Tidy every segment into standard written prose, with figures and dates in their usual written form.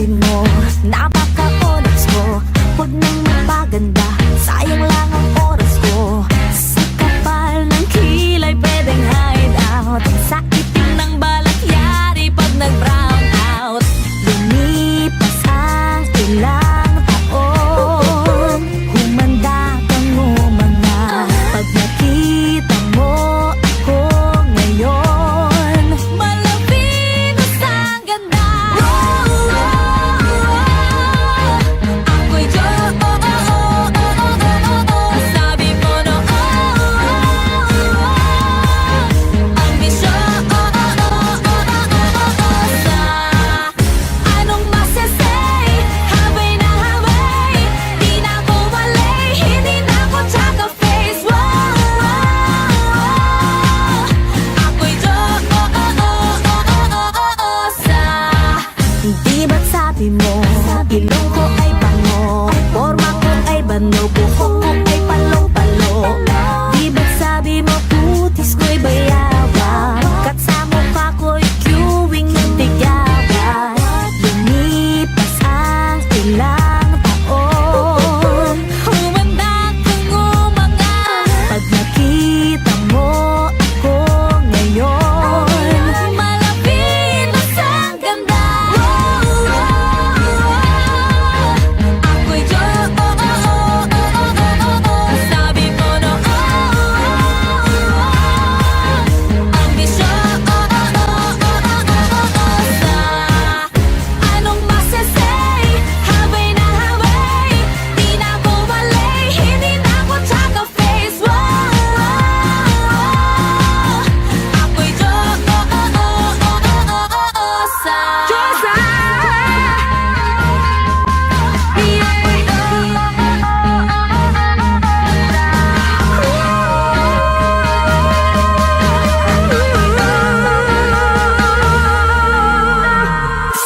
sabi mo, napaka-onyx ko. Huwag nang magpaganda, sayang lang ang oras ko. Sa kapal ng kilay pwedeng hide out, sa itim ng balat yari pag nag-brown out. Lumipas ang ilang taon, humanda kang umanga. Pag nakita mo ako ngayon, malapinos ang ganda. Ako'y sabi mo no, ang bisyon anong masasay? Habay na habay, di na ako malay, hindi na ako tsaka face. Ako'y di ba't sabi mo, ilong ko ay pango, forma ko ay bano, buhok ko ay palong-palo. Di ba't sabi mo, putis ko'y bayabang, kat sa mukha ko'y queuing ng tigyawat. Lumipas ang ilang taon, humanda kang umanga. Pag nakita mo ako ngayon, malapinos ang ganda. Ako'y sabi mo no, ang bisyon anong masasay? Habay na habay, di na ako malay, hindi na ako tsaka face. Ako'y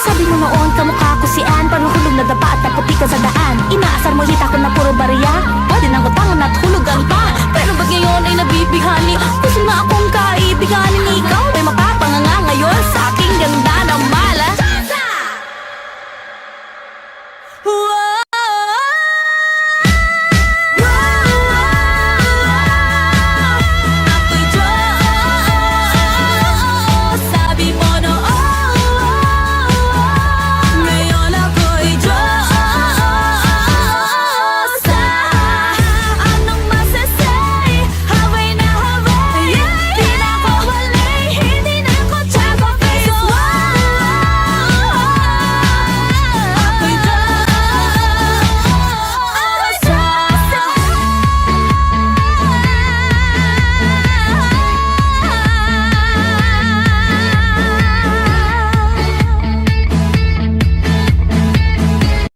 sabi mo noon, kamukha ko si Ann, parang hulog na dapa at naputi ka sa daan. Inaasar mo hita ko na puro bariya, pwede nang utangan at hulugan pa. Pero ba't ngayon ay nabibighani? Gusto na akong kaibiganin, ikaw ay mapapanganga ngayon sa